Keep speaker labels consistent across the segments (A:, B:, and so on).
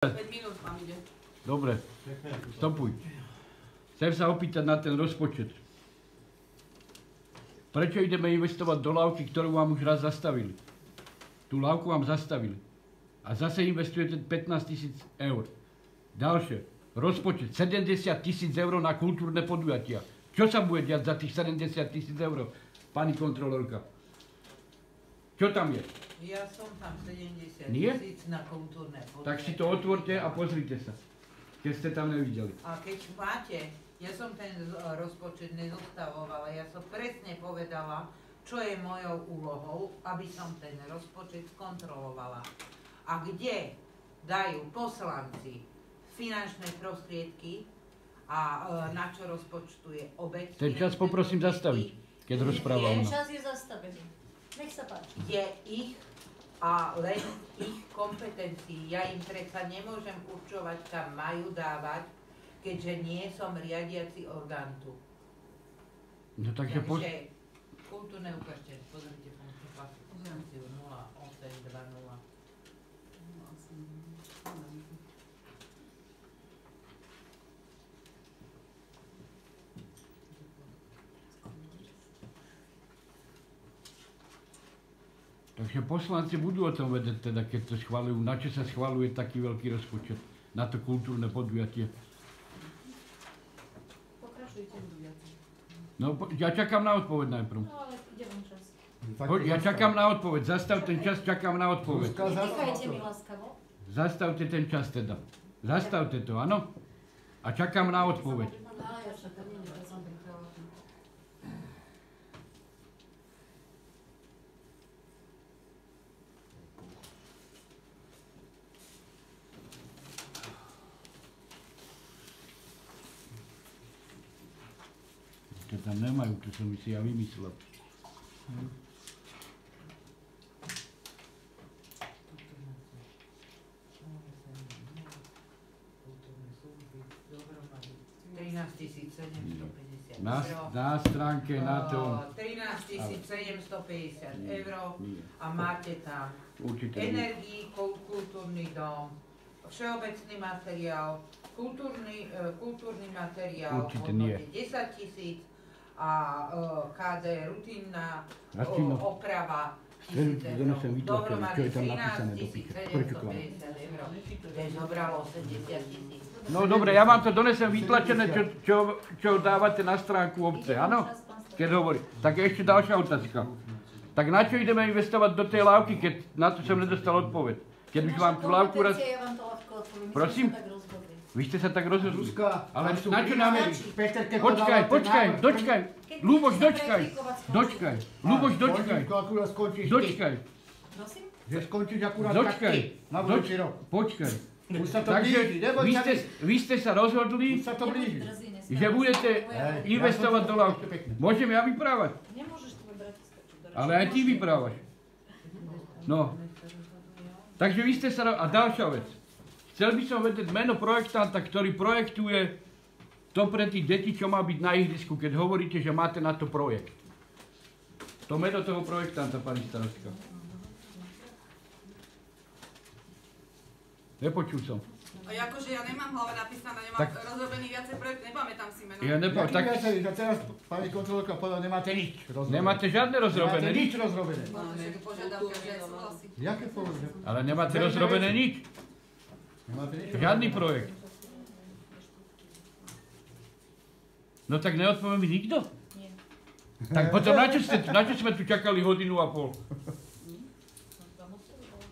A: 5 minút vám ide.
B: Dobre, stopuj. Chcem sa opýtať na ten rozpočet. Prečo ideme investovať do lávky, ktorú vám už raz zastavili? Tú lávku vám zastavili. A zase investujete 15 000 eur. Ďalšie. Rozpočet 70 000 eur na kultúrne podujatia. Čo sa bude diať za tých 70 000 eur, pani kontrolórka? Čo tam je?
C: Ja som tam 70
B: Nie?
C: 000 na kultúrne podujatia.
B: Tak si to otvorte a pozrite sa, keď ste tam nevideli.
C: A keď máte, ja som ten rozpočet nezostavovala, ja som presne povedala, čo je mojou úlohou, aby som ten rozpočet kontrolovala. A kde dajú poslanci finančné prostriedky a na čo rozpočtuje obec.
B: Ten čas poprosím zastaviť, keď rozpráva
D: Ten
B: ona.
D: čas je zastavený. Nech sa páči.
C: Je ich a len ich kompetencií. Ja im predsa nemôžem určovať, kam majú dávať, keďže nie som riadiaci orgán tu.
B: No takže
C: kultúrne ukážte, pozrite funkciu 0820.
B: Takže poslanci budú o tom vedieť, teda, keď to schvaľujú, na čo sa schvaľuje taký veľký rozpočet na to kultúrne podujatie.
D: Pokračujte viac.
B: No, ja čakám na odpoveď najprv.
D: No ale ide vám čas.
B: Ja čakám na odpoveď, zastav ten čas, čakám na odpoveď.
D: Netýkajte mi láskavo.
B: Zastavte ten čas teda. Zastavte to, áno? A čakám na odpoveď.
D: Ale ja čakám, ja som pripravila.
B: To tam nemajú, to som si ja vymyslel. Na stránke na tom.
C: 13 750 eur a máte tam
B: Určite
C: energii, kultúrny dom, všeobecný materiál, kultúrny materiál v hodnote 10 000 a KD rutinná oprava 1000 eur. Dohromady 13 750 eur. To je zobralo 80 000.
B: No dobre, ja vám to donesem vytlačené, čo dávate na stránku obce, áno? Keď hovorí. Tak ešte ďalšia otázka. Tak na čo ideme investovať do tej lávky, keď na to som nedostal odpoveď? Keď už vám tú lávku raz... Prosím? Vy ste sa tak rozhodli. Ale na čo nám... Počkaj. Ľuboš, dočkaj. Ľuboš, dočkaj.
D: Prosím?
E: Že skončíš akurát
B: Dočkaj.
E: taký na budúci rok.
B: Počkaj.
E: Už sa to
B: Takže
E: blíži, neboj sa.
B: vy ste sa rozhodli,
E: Už sa to blíži.
B: že budete investovať do lávky. Môžem ja vyprávať?
D: Nemôžeš to vybrať.
B: Ale aj ty vyprávaš. No. Takže vy ste sa... A ďalšia vec. Chcel by som vedieť meno projektanta, ktorý projektuje to pre tých detí, čo má byť na ihrisku, keď hovoríte, že máte na to projekt. To meno toho projektanta, pani starostka. Nepočul som.
A: A akože ja nemám hlave napísané, nemám rozrobený viacej projekt, nepamätám si meno.
B: Ja
E: Jaký viacej, že teraz pani kontrolórka povedala, nemáte nič rozrobené.
B: Nemáte žiadne rozrobené
E: Nemáte
B: nič.
E: nič rozrobené.
A: Máme požiadavky, že súhlasí.
E: Jaké povedal?
B: Ale nemáte rozrobené nič.
E: Nemáte nič
B: Žiadny projekt. No tak neodpovie mi nikto?
D: Nie.
B: Tak potom na čo sme tu čakali hodinu a pol?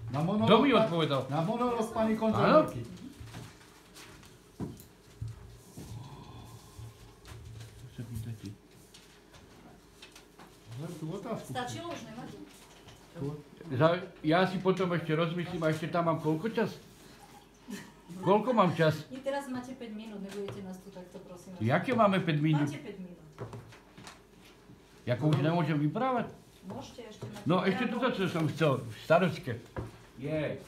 E: Na
B: Kto mi odpovedal?
E: Na monológ pani kontrolórky.
B: Čo sa pýtate?
E: Tú otázku.
D: Stačilo už, nemáte?
B: Ja si potom ešte rozmyslím a ešte tam mám koľko čas? Koľko mám čas?
D: Nie, teraz máte 5 minút, nebudete nás tu takto, prosím.
B: Jaké máme 5 minút?
D: Máte 5 minút.
B: Jako už nemôžem vyprávať?
D: Môžete ešte mať...
B: No ešte toto, čo som chcel, v starostke. Jej.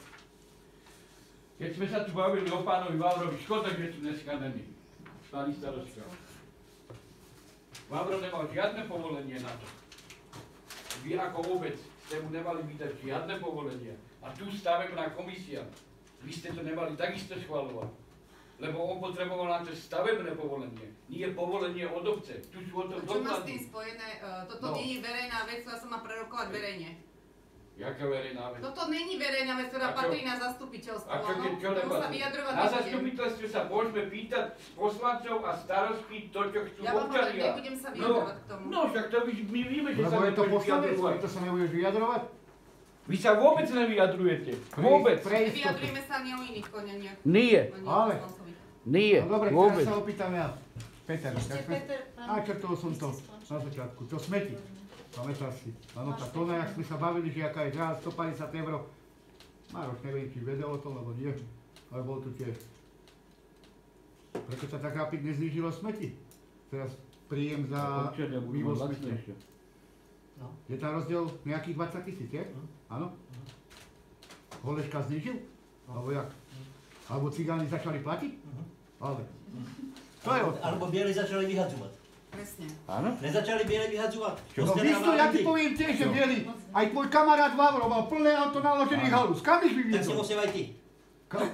B: Keď sme sa tu bavili o pánovi Vávrovi, škoda, že tu dneska není. Pani starostka. Vávro nemal žiadne povolenie na to. Vy ako obec ste mu nemali vydať žiadne povolenie. A tu stavebná komisia Vy ste to nemali takisto schvaľovať. Lebo on potreboval na to stavebné povolenie, nie povolenie od obce. Tu sú o tom
A: Čo má s tým
B: doklady.
A: spojené? Toto
B: No.
A: nie je verejná vec, ktorá sa má prerokovať verejne.
B: Jaká verejná vec?
A: Toto není verejná vec, ktorá
B: A čo?
A: patrí na zastupiteľstvo.
B: A čo,
A: áno?
B: čo
A: Tomu sa
B: nepatrí?
A: vyjadrovať
B: Na
A: nebudem.
B: zastupiteľstve sa môžeme pýtať poslancov a starostky to, čo chcú
A: Ja vám hovorím,
B: občania.
A: nebudem sa vyjadrovať k tomu.
B: No, však to my vieme, že
E: Lebo
B: sa
E: je to
B: nebudeš
E: poslanec,
B: vyjadrovať.
E: ty to sa nebudeš vyjadrovať?
B: Vy sa vôbec nevyjadrujete. Vôbec.
E: Pre istotu.
A: Vyjadrujeme sa ani o iných konaniach.
B: Nie.
E: Ale.
B: Nie.
E: No dobre,
B: Vôbec.
E: teraz sa opýtam ja. Peter,
D: Ešte
E: tak
D: Peter, pán...
E: a črtol som to
D: Vy ste skončili.
E: na začiatku. To smeti. Pamätáš si? Áno, tá tona, jak sme sa bavili, že aká je žád 150 €. Mároš, neviem, či vedel o tom, alebo nie. Ale bol tu tiež. Prečo sa tak rapidne znížilo smeti? Teraz príjem za
B: Občania budú
E: vývoz
B: mať
E: smeti.
B: lacnejšie.
E: Je tam rozdiel nejakých 20 000, je? Áno? Holeška znížil? Alebo jak? Alebo cigáni začali platiť? Ale. To je odpoveď.
F: Alebo bieli začali vyhadzovať.
A: Presne.
B: Áno?
F: Nezačali bieli vyhadzovať?
B: Čo?
E: No víš to, ja ti poviem tiež, že bieli. Aj tvoj kamarát Vavrov mal plné auto naložených halus. Kam ich
F: Tak si
E: vyviezol?
F: musel aj ty.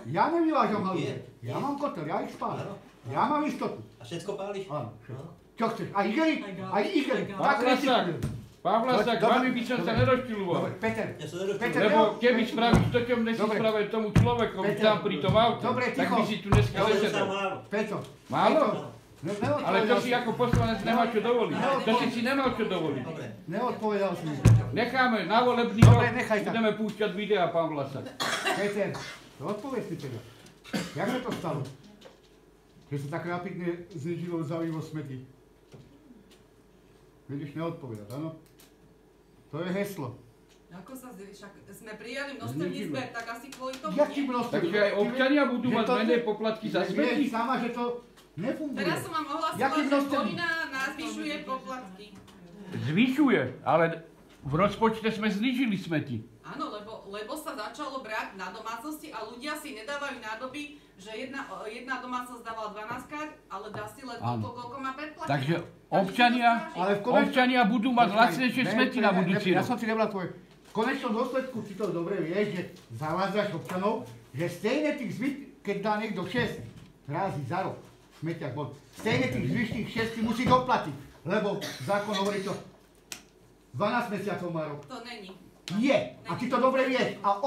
E: Ja nevyvážam halus.
F: Je.
E: Ja mám kotel, ja ich spálim.
F: Áno.
E: Ja mám istotu.
F: A všetko páliš?
E: Áno.
F: No.
E: Čo chceš? Aj igeli? Aj igeli. Tak
B: Pán Vlasák,
E: kritikujem.
B: pán Vlasák,
E: Dobre,
B: vami by som sa
E: dobre.
B: nerozčiľoval.
E: Dobre, Peter.
F: Ja som nerozčul.
E: Peter,
B: Lebo keby spravíš to, čo mne si
E: Dobre.
B: spravil tomu človekovi
E: Peter.
B: tam pri tom aute,
E: Dobre,
B: tak
E: ticho.
B: by si tu dneska
F: Ja som sa
B: ležel.
F: málo.
E: Peťo.
B: Málo?
E: Peťo.
B: Ale to si ako poslanec nemá čo dovoliť. To si nemal čo dovoliť.
F: Dobre.
E: Neodpovedal si mi.
B: Necháme na volebný
E: Dobre,
B: rok,
E: nechaj tak.
B: budeme púšťať videá, pán Vlasák.
E: Peter, odpovedz mi teda. Jak sa to stalo? Že sa tak rapidne znižilo za vývoz smeti? Vidíš, neodpovedať, áno? To je heslo.
A: Ako sa však sme prijali množstevný
B: Znižilo.
A: zber, tak asi kvôli tomu,
E: Jaký
A: nie?
E: množstevný?
B: Takže aj občania budú
E: Že
B: mať
E: to-
B: menej poplatky za
E: Vieš
B: smeti.
E: sama, že to nefunguje.
A: Teraz som vám ohlasila,
E: Jaký
A: že
E: množstevný?
A: vojna nás zvyšuje poplatky.
B: Zvyšuje, ale v rozpočte sme znížili smeti.
A: Áno, lebo sa začalo brať na domácnosti a ľudia si nedávajú nádoby, že jedna domácnosť dávala 12 krát, ale dá si len
B: Áno.
A: toľko, koľko má predplatené.
B: Takže
A: Každý si to
B: občania,
A: stráži.
E: Ale v konečnom-
B: občania budú mať
E: Počkaj,
B: lacnejšie smeti na budúci
E: Ja
B: rok.
E: som si nebral tvoj. V konečnom dôsledku si to dobre vieš, že zavádzaš občanov, že stejne tých keď dá niekto 6 razy za rok v smetiach bod, stejne tých zvyšných 6 si musí doplatiť, lebo zákon hovorí to 12 mesiacov má rok.
A: To není.
E: Je, a ty to dobre vieš. A